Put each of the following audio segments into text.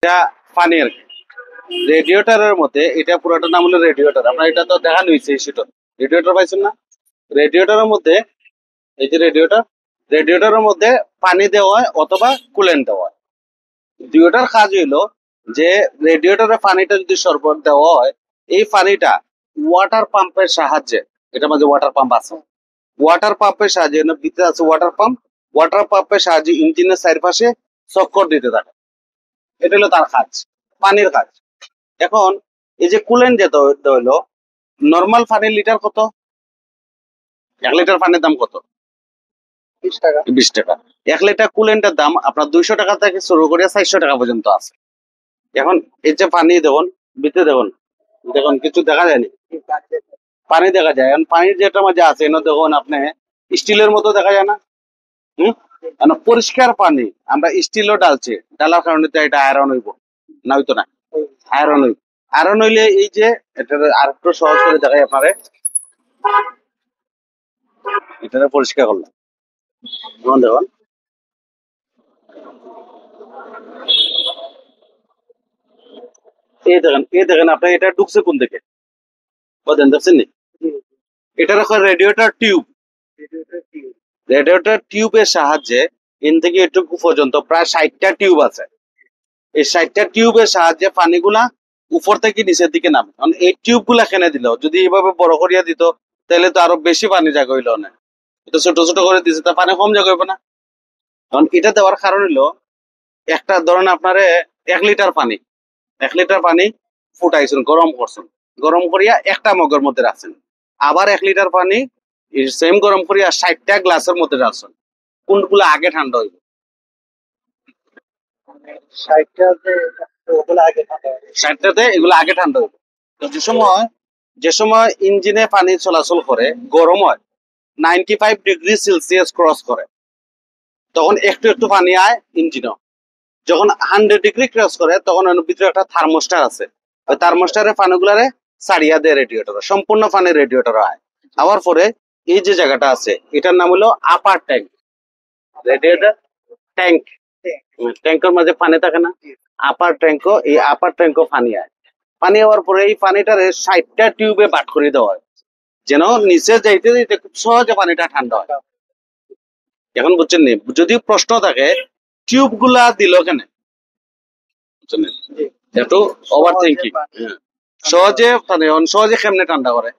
এটা পানি আর কি। রেডিয়েটরের মধ্যে এটা পুরোটা নাম হলো রেডিয়েটর। আপনার এটা তো দেখানো হয়েছে সেটা রেডিয়েটর পাইছেন না? রেডিয়েটরের মধ্যে এই যে রেডিয়েটরের মধ্যে পানি দেওয়া হয় অথবা কুলেন্ট দেওয়া হয়। দুইটার কাজ হইলো যে রেডিয়েটরে পানিটা যদি সরবরাহ দেওয়া হয়, এই পানিটা ওয়াটার পাম্পের সাহায্যে, এটা মাঝে ওয়াটার পাম্প আছে, ওয়াটার পাম্পের সাহায্যে ভিতরে আছে ওয়াটার পাম্পের সাহায্যে ইঞ্জিনের চারপাশে চক্কর দিতে থাকে। এটা হলো তার কাজ, পানির কাজ। এখন এই যে কুলেন্ট যেটা হইলো, নর্মাল পানির লিটার কত? 1 লিটার পানির দাম কত? 20 টাকা। 20 টাকা। 1 লিটার কুলেন্টের দাম আপনার 200 টাকা থেকে শুরু করে 400 টাকা পর্যন্ত আছে। এখন এই যে পানি দেখুন, ভিতরে দেখুন, দেখুন কিছু দেখা যায়নি, পানি দেখা যায়। এখন পানির যেটা মাঝে আছে এনে দেখুন আপনি স্টিলের মতো দেখা যায় না? পরিষ্কার পানি আমরা স্টিলও ডালছি, ডালার কারণে তো এটা আয়রন হইব না? হইতো না? আয়রন হইব। আয়রন হইলে এই যে এটা আর একটু সহজ করে দেখাই আপনারে, এটা পরিষ্কার করলাম। এখন দেখুন, এই দেখেন আপনি এটা ঢুকছে কোন দিকে? বুঝলেন? দেখছেন নি? এটা রাখা রেডিয়েটর টিউব। রেডিয়েটর টিউবের সাহায্যে ইন থেকে এটুকু পর্যন্ত প্রায় 60টা টিউব আছে। এই 60টা টিউবের সাহায্যে পানিগুলা উপর থেকে নিচের দিকে নামে। কারণ এই টিউব গুলা কেনে দিল, যদি এইভাবে বড় করিয়া দিত তাহলে তো আরো বেশি পানি জায়গা হইলো না। এটা ছোট ছোট করে দিছে, তা পানি কম জায়গা হইবে না? কারণ এটা দেওয়ার কারণ হইলো, একটা ধরেন আপনারে 1 লিটার পানি, 1 লিটার পানি ফুটাইছেন, গরম করছেন, গরম করিয়া একটা মগের মধ্যে রাখছেন। আবার 1 লিটার পানি সেম গরম করিয়া 60টা গ্লাসের মধ্যে রাখছেন। কোনগুলো আগে ঠান্ডা হইবে? 60টাতে এগুলো আগে ঠান্ডা হইবে। তো যে সময় ইঞ্জিনে পানি চলাচল করে, গরম হয়, 95 ডিগ্রি সেলসিয়াস ক্রস করে, তখন একটু একটু পানি আয় ইঞ্জিনও। যখন 100 ডিগ্রি ক্রস করে তখন ওর ভিতরে একটা থার্মোস্টার আছে, ওই থার্মোস্টারে পানিগুলারে ছাড়িয়া দেয় রেডিয়েটর, সম্পূর্ণ পানি রেডিয়েটর আয়। আবার পরে এই যে জায়গাটা আছে এটার নাম হলো আপার ট্যাঙ্ক। রেডিয়েটর ট্যাঙ্ক, ট্যাঙ্কের মাঝে পানি থাকে না? আপার ট্যাঙ্কও, এই আপার ট্যাঙ্কও পানি আয়। পানি হওয়ার পরে এই পানিটারে 60টা টিউবে বাট করে দেওয়া হয়, যেন নিচে যাইতে যাইতে খুব সহজে পানিটা ঠান্ডা হয়। এখন বুঝছেন নি? যদি প্রশ্ন থাকে টিউব গুলা দিল কেন, বুঝছেন নি? একটু ওভার থিঙ্কিং। সহজে কেমনে ঠান্ডা করে?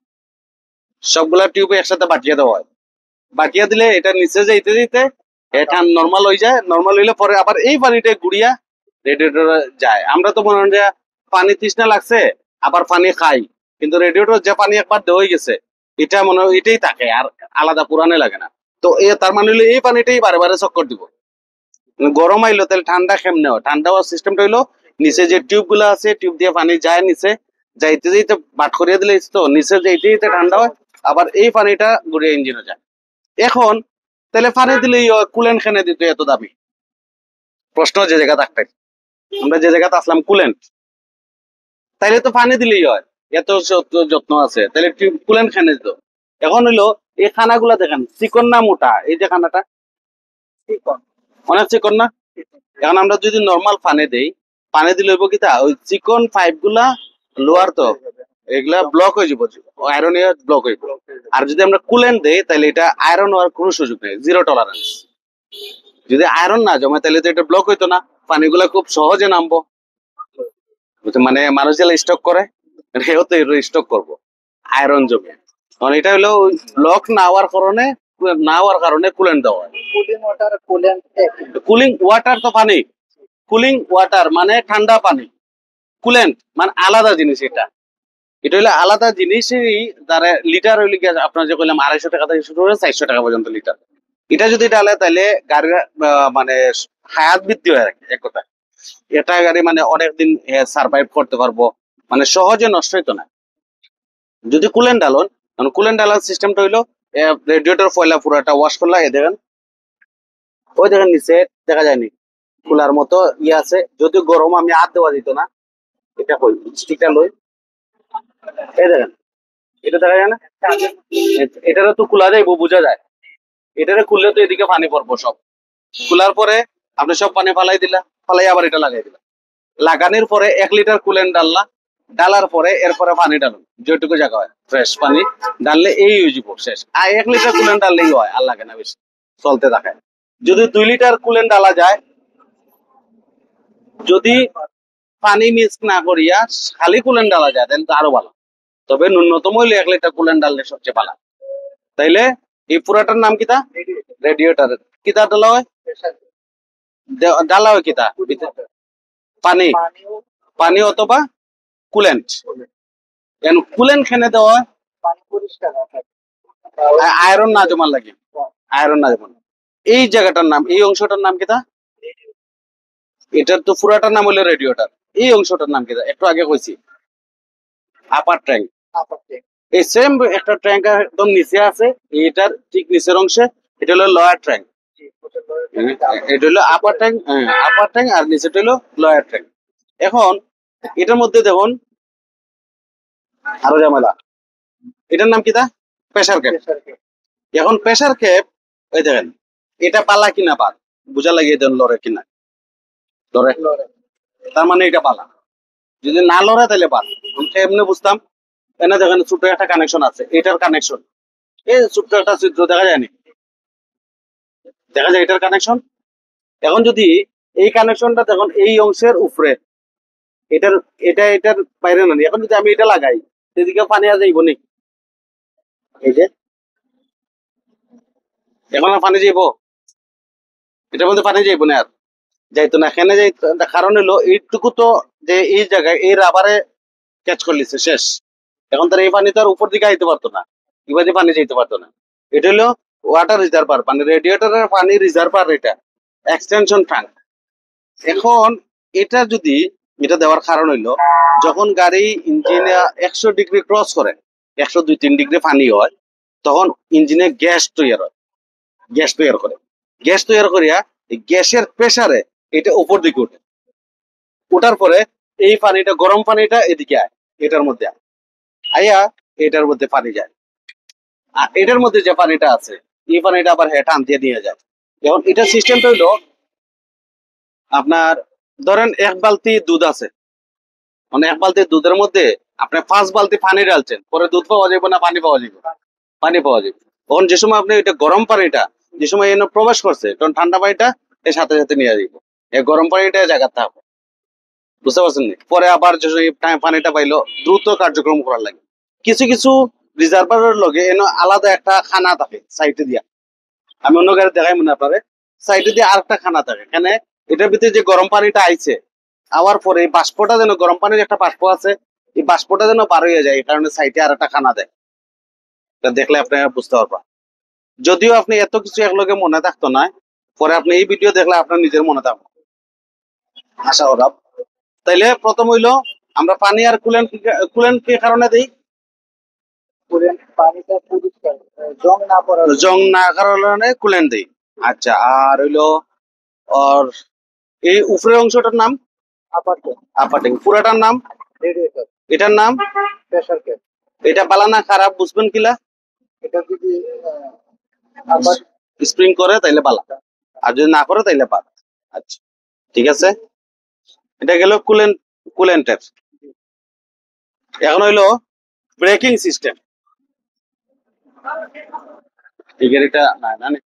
সবগুলা টিউবে একসাথে বাটিয়ে দেওয়া হয়, বাটিয়ে দিলে এটা নিচে যাইতে যাইতে এটা নর্মাল হয়ে যায়। নর্মাল হইলে পরে আবার এই পানিটা গুড়িয়া রেডিয়েটরে যায়। আমরা তো মনে হয় যে পানি তৃষ্ণা লাগছে আবার পানি খাই, কিন্তু রেডিয়েটর যে পানি একবার দেওয়া হয়ে গেছে এটা মনে হয় এটাই থাকে, আর আলাদা পুরানে লাগে না। তো তার মানে হলো এই পানিটাই বারে বারে চক্কর দিব। গরম আইলো তাহলে ঠান্ডা কেমনে হয়? ঠান্ডা হওয়ার সিস্টেমটা হইলো, নিচে যে টিউব গুলো আছে, টিউব দিয়ে পানি যায় নিচে, যাইতে যাইতে বাট করিয়ে দিলে তো নিচে যাইতে যাইতে ঠান্ডা হয়, আবার এই পানিটা ঘুরে ইঞ্জিনে যায়। এখন তাহলে পানি দিলে কুলেন্ট কেনে দিত এত দামি? প্রশ্ন যে জায়গা থাকতে, আমরা যে জায়গাতে আসলাম কুলেন্ট, তাইলে তো পানি দিলেই হয়, এত যত্ন আছে, তাহলে কুলেন্ট কেনে দিত? এখন হইলো এই খানাগুলা দেখেন চিকন না মোটা? এই যে খানাটা অনেক চিকন না? এখন আমরা যদি নর্মাল পানি দেই, পানি দিলে হইব কি তা ওই চিকন পাইপ গুলা লোয়ার তো এগুলা ব্লক হয়ে যাবো, আয়রন ব্লক হইব। আর যদি আমরা কুলেন্ট দেই তাহলে এটা আয়রন হওয়ার কোনো সুযোগ নেই, জিরো টলারেন্স। যদি আয়রন না জমে তাহলে তো এটা ব্লক হইতো না, পানিগুলা খুব সহজে নামবো। মানে মানুষ যেটা স্টক করে সেও তো স্টক করবো আয়রন জমে। কারণ এটা হলো ব্লক না হওয়ার কারণে কুলেন্ট দেওয়া হয়। কুলিং ওয়াটার তো পানি, কুলিং ওয়াটার মানে ঠান্ডা পানি, কুলেন্ট মানে আলাদা জিনিস। এটা এটা হলো আলাদা জিনিসই। দ্বারা লিটার হইলে কি আপনার যে কইলাম 250 টাকা থেকে শুরু করে 400 টাকা পর্যন্ত লিটার। এটা যদি ডালে তাহলে গাড়ির মানে হায়াত বৃদ্ধি হয়ে রাখে এক কথা। এটা গাড়ি মানে অনেকদিন সার্ভাইভ করতে পারবো, মানে সহজে নষ্ট হইতো না। যদি কুলেন্ট ডালন, কারণ কুলেন্ট ডালার সিস্টেমটা হইলো রেডিয়েটর ফয়লা পুরাটা ওয়াশ করলা, এ দেখেন, ওই দেখেন নিচে দেখা যায়নি খোলার মতো ইয়ে আছে। যদি গরম আমি হাত দেওয়া দিত না, এটা কই স্টিকটা লই, এই দেখেন এটা দেখা যায় না? এটারও তো খোলা যাইব, বোঝা যায়। এটারে খুললে তো এদিকে পানি পড়বো সব। খোলার পরে আপনি সব পানি ফালাই দিলা, ফালাই আবার এটা লাগাই দিলা, লাগানোর পরে 1 লিটার কুলেন্ট ডালার পরে এরপরে পানি ডালুন, যেটুকু জায়গা হয় ফ্রেশ পানি ডাললে এই ইউজিব শেষ। আর 1 লিটার কুলেন্ট ডাললেই হয়, আর লাগে না বেশি, চলতে থাকে। যদি 2 লিটার কুলেন্ট ডালা যায়, যদি পানি মিক্স না করিয়া খালি কুলেন্ট ডালা যায় তাহলে তো আরো ভালো। তবে ন্যূনতম হইলে 1 লিটার কুলেন্ট ডাললে সবচেয়ে ভালো। তাইলে এই পুরাটার নাম কিতা? রেডিয়েটর। কিতা ডালা হয়? ডালা হয় কিতা? পানি, পানি অথবা কুলেন্ট। কুলেন্ট খেনে দেওয়া আয়রন না জমার লাগে, আয়রন না জমান। এই জায়গাটার নাম, এই অংশটার নাম কিতা? এটার তো পুরাটার নাম হলো রেডিয়েটর। এই অংশটার নাম কিতা? একটু আগে কইছি আপার ট্যাঙ্ক। এই সেম একটা ট্যাঙ্ক একদম নিচে আছে, এটার ঠিক নিচের অংশে এটা হলো লয়ার ট্যাঙ্ক। এটা হলো আপার ট্যাঙ্ক, আপার ট্যাঙ্ক, আর নিচেটা হলো লয়ার ট্যাঙ্ক। এখন এটার মধ্যে দেখুন আরো ঝামেলা। এটার নাম কিতা? Pressure cap. এখন প্রেসার ক্যাপ, এই দেখেন এটা পালা কিনা বাদ বুঝা লাগিয়ে দেন, লড়ে কিনা লড়ে, তার মানে এটা পালা। যদি না লড়ে তাহলে বাদ। এমনি বুঝতাম, এনে দেখেন ছোট্ট একটা কানেকশন আছে, এটার কানেকশন, এই ছোট্ট একটা চিত্র দেখা যায়নি, দেখা যায় এটার কানেকশন। এখন যদি এই কানেকশনটা দেখুন এই অংশের উপরে, এটার এটার বাইরে না। এখন যদি আমি এটা লাগাই, সেদিকে পানি আর যাইব নি? এই যে এখন আর পানি যাইব, এটার মধ্যে পানি যাইব না, আর যাইতো না। এখানে যাই, কারণ হলো এইটুকু তো, যে এই জায়গায় এই রাবারে ক্যাচ করলিছে শেষ। এখন তার এই পানি তো আর উপর দিকে আইতে পারতো না, এবার পানি যাইতে পারতো না। এটা হলো ওয়াটার রিজার্ভার, মানে রেডিয়েটরের পানি রিজার্ভার, এটা এক্সটেনশন ট্যাঙ্ক। এখন এটা যদি, এটা দেওয়ার কারণ হইলো যখন গাড়ি ইঞ্জিনে 100 ডিগ্রি ক্রস করে, 100-2-3 ডিগ্রি পানি হয়, তখন ইঞ্জিনে গ্যাস তৈরি হয়, গ্যাস তৈরি করে, গ্যাস তৈরি করিয়া গ্যাসের প্রেসারে এটা উপর দিকে উঠে, ওঠার পরে এই পানিটা, গরম পানিটা এদিকে আয়, এটার মধ্যে আইয়া এটার মধ্যে পানি যায়। আর এটার মধ্যে যে পানিটা আছে, এই পানিটা আবার টান দিয়ে নিয়ে যায়। এখন এটা সিস্টেমটা হইলো আপনার, ধরেন 1 বালতি দুধ আছে, মানে 1 বালতি দুধের মধ্যে আপনি 5 বালতি পানি ঢালছেন, পরে দুধ পাওয়া যাবে না পানি পাওয়া যাবে? পানি পাওয়া যাবে। তখন যে সময় আপনি এটা গরম পানিটা যে সময় এনে প্রবেশ করছে, তখন ঠান্ডা পানিটা এর সাথে সাথে নিয়ে যাবে, এই গরম পানিটা জায়গা থাকবে। বুঝতে পারছেন? পরে আবার যে পানিটা পাইলো দ্রুত কার্যক্রম করার লাগে। কিছু কিছু রিজার্ভারের লগে এনে আলাদা একটা খানা থাকে সাইডে দিয়া, আমি অন্য গাড়ি দেখাই মনে আপনারে, সাইডে দিয়ে আরেকটা খানা থাকে। এখানে এটার ভিতরে যে গরম পানিটা আইছে, আওয়ার পরে এই বাষ্পটা যেন, গরম পানির একটা বাষ্প আছে, এই বাষ্পটা যেন বার হয়ে যায়, এই কারণে সাইডে আর একটা খানা দেয়। এটা দেখলে আপনি বুঝতে পারবা। যদিও আপনি এত কিছু একলগে মনে থাকতো না, পরে আপনি এই ভিডিও দেখলে আপনার নিজের মনে থাকবে, আশা করা। তাইলে প্রথম হইলো আমরা পানি আর কুলেন্ট, কুলেন্ট কি কারণে দেই? জং না কারণে কুলেন্ট দেই। আচ্ছা, আর হইলো আর এই উপরের অংশটার নাম আপার ট্যাঙ্ক, পুরাটার নাম এটার নাম এটা পালা না খারাপ, বুঝবেন কিলা? স্প্রিং করে তাইলে পালা, আর যদি না করে তাইলে পালা। আচ্ছা ঠিক আছে, এটা গেল কুলেন্ট, কুলেন্টের। এখন হইলো ব্রেকিং সিস্টেম। ঠিক আছে, এটা না না